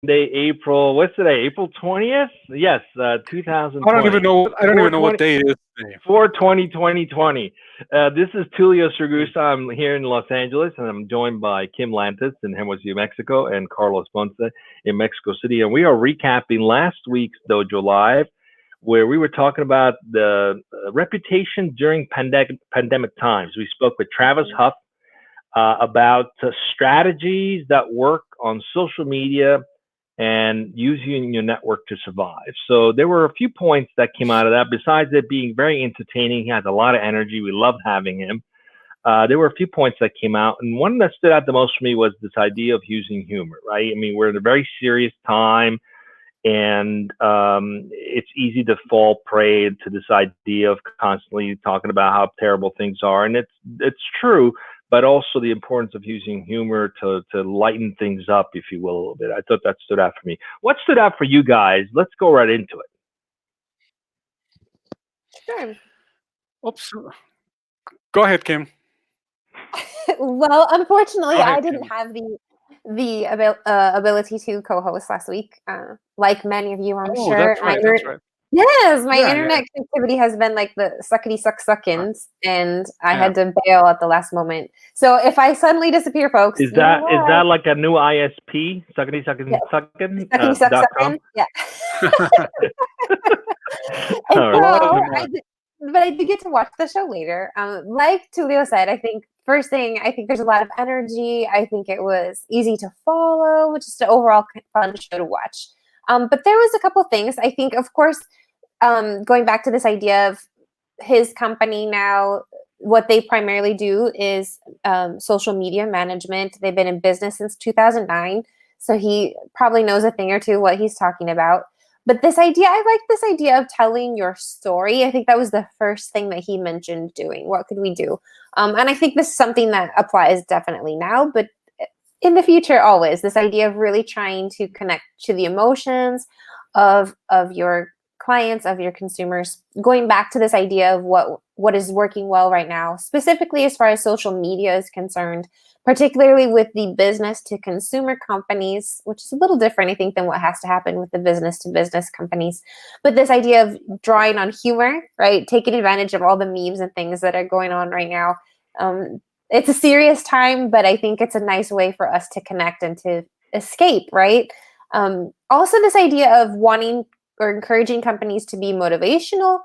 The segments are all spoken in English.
Monday, April. What's today? April 20th? Yes, I don't even 2020. know. I don't even know what 420, day it is today. 420, 2020. This is Tulio Surgusa. I'm here in Los Angeles, and I'm joined by Kim Lantis in Hermosillo, Mexico, and Carlos Ponce in Mexico City. And we are recapping last week's Dojo Live, where we were talking about the reputation during pandemic times. We spoke with Travis Huff about strategies that work on social media and using your network to survive. So there were a few points that came out of that. Besides it being very entertaining, he has a lot of energy. We loved having him. There were a few points that came out, and one that stood out the most for me was this idea of using humor. Right? I mean, we're in a very serious time, and it's easy to fall prey to this idea of constantly talking about how terrible things are, and it's true, but also the importance of using humor to lighten things up, if you will, a little bit. I thought that stood out for me. What stood out for you guys? Let's go right into it. Sure. Oops. Go ahead, Kim. Well, unfortunately, Go ahead, I didn't Kim. have the ability to co-host last week, like many of you, I'm Oh, sure. that's right. My That's right. Yes, my Yeah, internet connectivity has been like the suckety suckins, and I had to bail at the last moment. So if I suddenly disappear, folks, Is you know that why. like a new ISP? Suckety suckin Yeah. suckin Suckety suck dot com? suckin? Yeah. And All so right. but I did get to watch the show later. Like Tulio said, I think first thing, I think there's a lot of energy. I think it was easy to follow, just an overall fun show to watch. But there was a couple things. I think, of course, going back to this idea of his company now, what they primarily do is social media management. They've been in business since 2009, so he probably knows a thing or two what he's talking about. But this idea, I like this idea of telling your story. I think that was the first thing that he mentioned doing. What could we do? And I think this is something that applies definitely now, but in the future, always this idea of really trying to connect to the emotions of your clients, of your consumers, going back to this idea of what is working well right now, specifically as far as social media is concerned, particularly with the business to consumer companies, which is a little different, I think, than what has to happen with the business to business companies. But this idea of drawing on humor, right? Taking advantage of all the memes and things that are going on right now. It's a serious time, but I think it's a nice way for us to connect and to escape, right? Also, this idea of wanting or encouraging companies to be motivational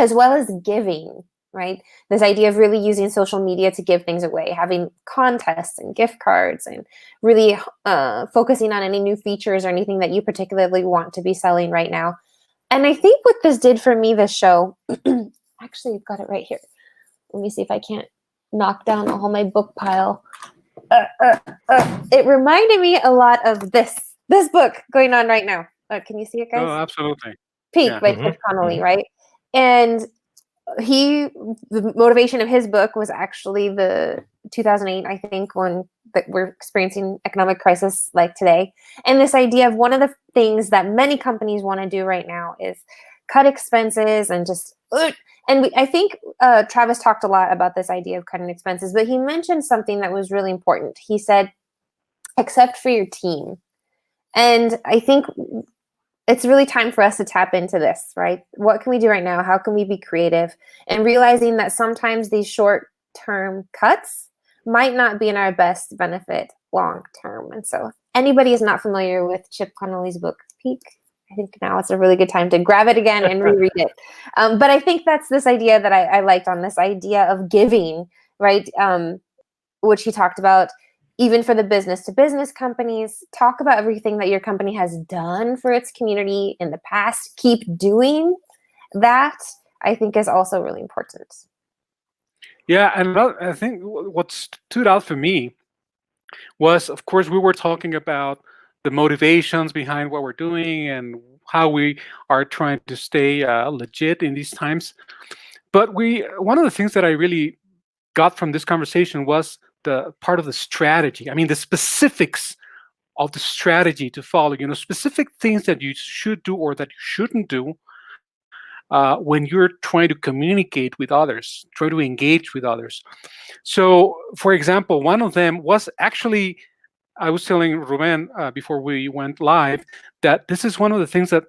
as well as giving, right? This idea of really using social media to give things away, having contests and gift cards, and really focusing on any new features or anything that you particularly want to be selling right now. And I think what this did for me, this show, actually, I've got it right here. Let me see if I can't knock down all my book pile. It reminded me a lot of this book going on right now. Can you see it, guys? Oh, absolutely. Peak Yeah. by Chip Connolly, right? And the motivation of his book was actually the 2008, I think, when we're experiencing economic crisis like today. And this idea of one of the things that many companies want to do right now is cut expenses and just, I think Travis talked a lot about this idea of cutting expenses, but he mentioned something that was really important. He said, except for your team. And I think it's really time for us to tap into this, right? What can we do right now? How can we be creative? And realizing that sometimes these short-term cuts might not be in our best benefit long-term. And so anybody is not familiar with Chip Connolly's book, Peak, I think now it's a really good time to grab it again and reread it. But I think that's this idea that I liked on this idea of giving, right? Which he talked about. Even for the business to business companies, talk about everything that your company has done for its community in the past. Keep doing that, I think, is also really important. Yeah, and I think what stood out for me was, of course, we were talking about the motivations behind what we're doing and how we are trying to stay legit in these times. But one of the things that I really got from this conversation was the part of the strategy. I mean, the specifics of the strategy to follow, specific things that you should do or that you shouldn't do when you're trying to communicate with others, try to engage with others. So, for example, one of them was actually I was telling Ruben before we went live that this is one of the things that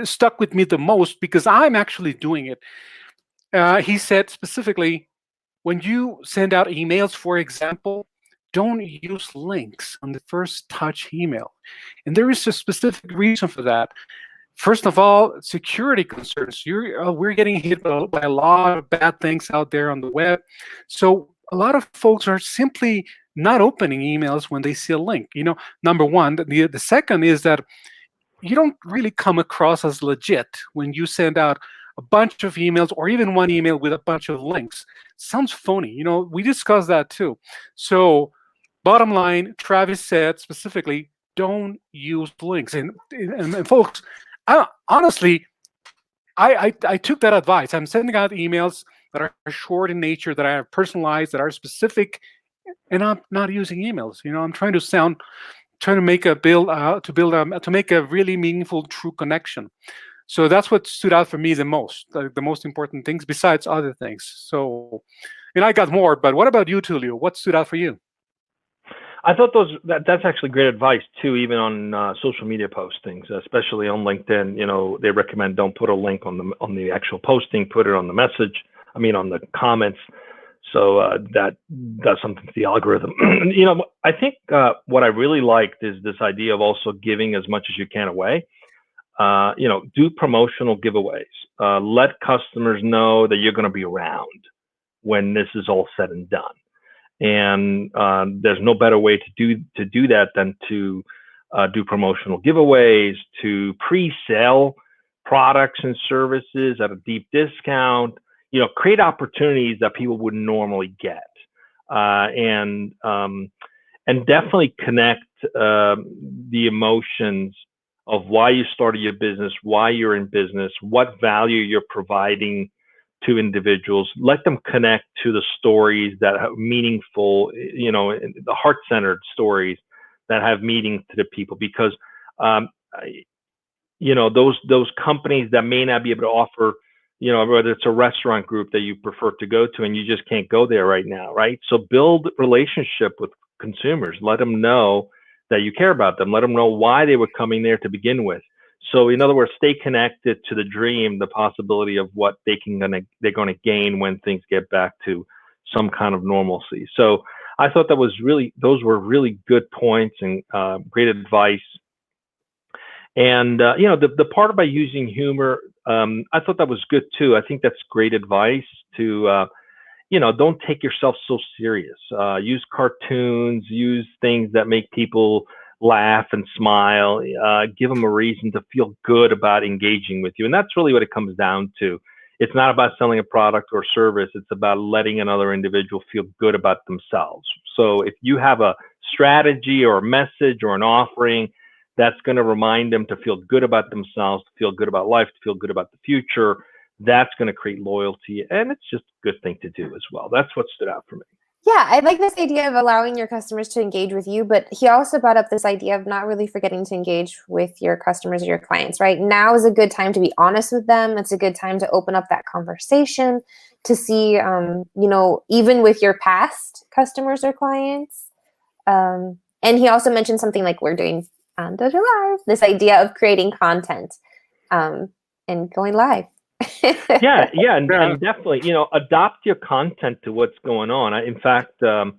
stuck with me the most because I'm actually doing it. He said specifically, when you send out emails, for example, don't use links on the first touch email. And there is a specific reason for that. First of all, security concerns. We're getting hit by a lot of bad things out there on the web. So a lot of folks are simply not opening emails when they see a link. Number one. The second is that you don't really come across as legit when you send out a bunch of emails or even one email with a bunch of links. Sounds phony. We discussed that too. So bottom line, Travis said specifically, don't use links. And folks, honestly, I took that advice. I'm sending out emails that are short in nature, that are personalized, that are specific, and I'm not using emails. I'm trying to make to make a really meaningful, true connection. So that's what stood out for me the most, the most important things besides other things. So, and I got more, but what about you, Tulio? What stood out for you? I thought that's actually great advice too, even on social media postings, especially on LinkedIn. They recommend don't put a link on the actual posting, put it on the message. On the comments. So that does something to the algorithm. I think what I really liked is this idea of also giving as much as you can away. Do promotional giveaways. Let customers know that you're going to be around when this is all said and done. And there's no better way to do that than to do promotional giveaways, to pre-sell products and services at a deep discount. Create opportunities that people wouldn't normally get, and definitely connect the emotions of why you started your business, why you're in business, what value you're providing to individuals. Let them connect to the stories that have meaningful, the heart-centered stories that have meaning to the people, because those companies that may not be able to offer, whether it's a restaurant group that you prefer to go to and you just can't go there right now, right? So build relationship with consumers. Let them know that you care about them. Let them know why they were coming there to begin with. So in other words, stay connected to the dream, the possibility of what they're going to gain when things get back to some kind of normalcy. So I thought those were really good points and great advice. And the part about using humor, I thought that was good too. I think that's great advice to, don't take yourself so serious. Use cartoons, use things that make people laugh and smile. Give them a reason to feel good about engaging with you. And that's really what it comes down to. It's not about selling a product or service. It's about letting another individual feel good about themselves. So if you have a strategy or a message or an offering that's going to remind them to feel good about themselves, to feel good about life, to feel good about the future, that's going to create loyalty. And it's just a good thing to do as well. That's what stood out for me. Yeah, I like this idea of allowing your customers to engage with you, but he also brought up this idea of not really forgetting to engage with your customers or your clients, right? Now is a good time to be honest with them. It's a good time to open up that conversation to see, even with your past customers or clients. And he also mentioned something like we're doing on Dojo Live, this idea of creating content and going live. Yeah, and definitely, adopt your content to what's going on. In fact, I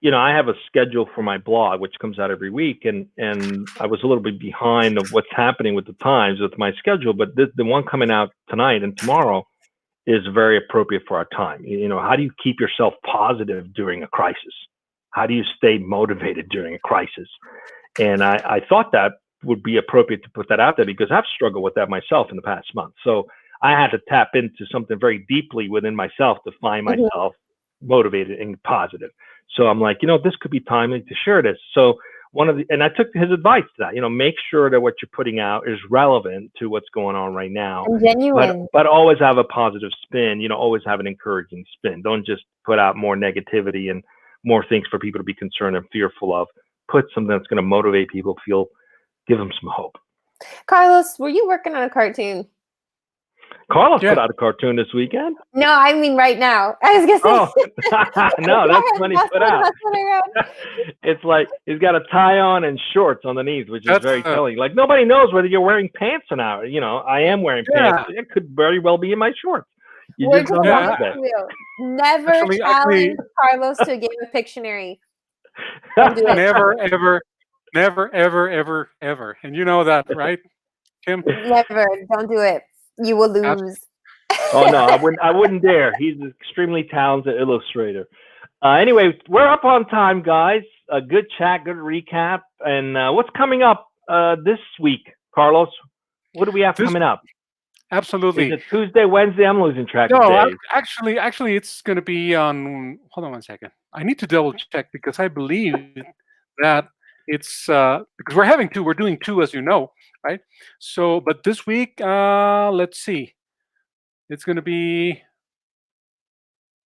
have a schedule for my blog, which comes out every week, and I was a little bit behind of what's happening with the times with my schedule, but the one coming out tonight and tomorrow is very appropriate for our time. How do you keep yourself positive during a crisis? How do you stay motivated during a crisis? And I thought that would be appropriate to put that out there because I've struggled with that myself in the past month. So I had to tap into something very deeply within myself to find myself motivated and positive. So I'm like, this could be timely to share this. So and I took his advice to that, make sure that what you're putting out is relevant to what's going on right now. And genuine. But always have a positive spin, always have an encouraging spin. Don't just put out more negativity and more things for people to be concerned and fearful of. Put something that's going to motivate people, give them some hope. Carlos, were you working on a cartoon? Carlos Yeah. put out a cartoon this weekend. No, I mean right now. I was gonna say. Oh, no, that's when he put out. That's what I wrote. It's like he's got a tie on and shorts underneath, which is That's, very telling. Like nobody knows whether you're wearing pants or not. You know, I am wearing pants. It could very well be in my shorts. You We're just don't just know Yeah. today. you. Never Actually- challenge Carlos to a game of Pictionary. Don't do it. Never, ever, never, ever, ever, ever. And you know that, right, Kim? Never. Don't do it. You will lose. Oh no, I wouldn't dare. He's an extremely talented illustrator. Anyway, we're up on time, guys. A good chat, good recap, and what's coming up this week, Carlos? What do we have coming up? Absolutely. Is it Tuesday, Wednesday? I'm losing track of No, days. actually, it's going to be on. Hold on one second. I need to double check because I believe that it's because we're doing two, as you know, right? So, but this week, let's see. It's going to be.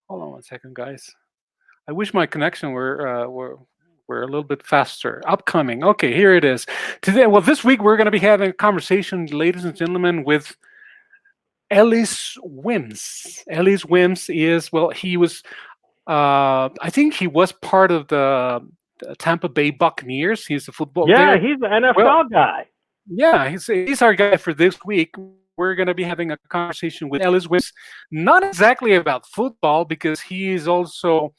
Hold on one second, guys. I wish my connection were a little bit faster. Upcoming. Okay, here it is. Today, well, this week we're going to be having a conversation, ladies and gentlemen, with Ellis Wims. Ellis Wims is, well, he was, I think he was part of the Tampa Bay Buccaneers. He's a football Yeah, player. he's an NFL guy. Yeah, he's our guy for this week. We're going to be having a conversation with Ellis Wims, not exactly about football, because he is also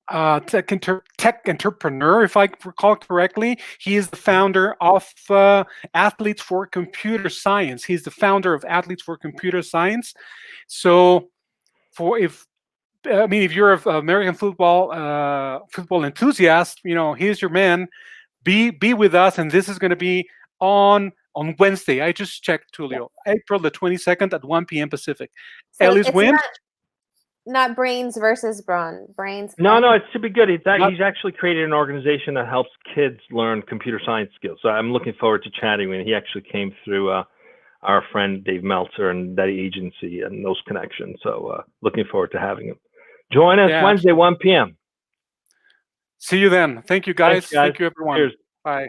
tech entrepreneur, if I recall correctly. He is the founder of Athletes for Computer Science. He's the founder of Athletes for Computer Science. So, if you're an American football enthusiast, you know, he's your man. Be with us, and this is going to be on Wednesday. I just checked, Tulio. April the 22nd at 1 p.m. Pacific. So Ellis it's Wims. not brains versus brawn. Brains. No, it should be good. He's actually created an organization that helps kids learn computer science skills. So I'm looking forward to chatting with him. He actually came through our friend Dave Meltzer and that agency and those connections. So looking forward to having him. Join us Wednesday, 1 p.m. See you then. Thank you, guys. Thanks, guys. Thank you, everyone. Cheers. Bye.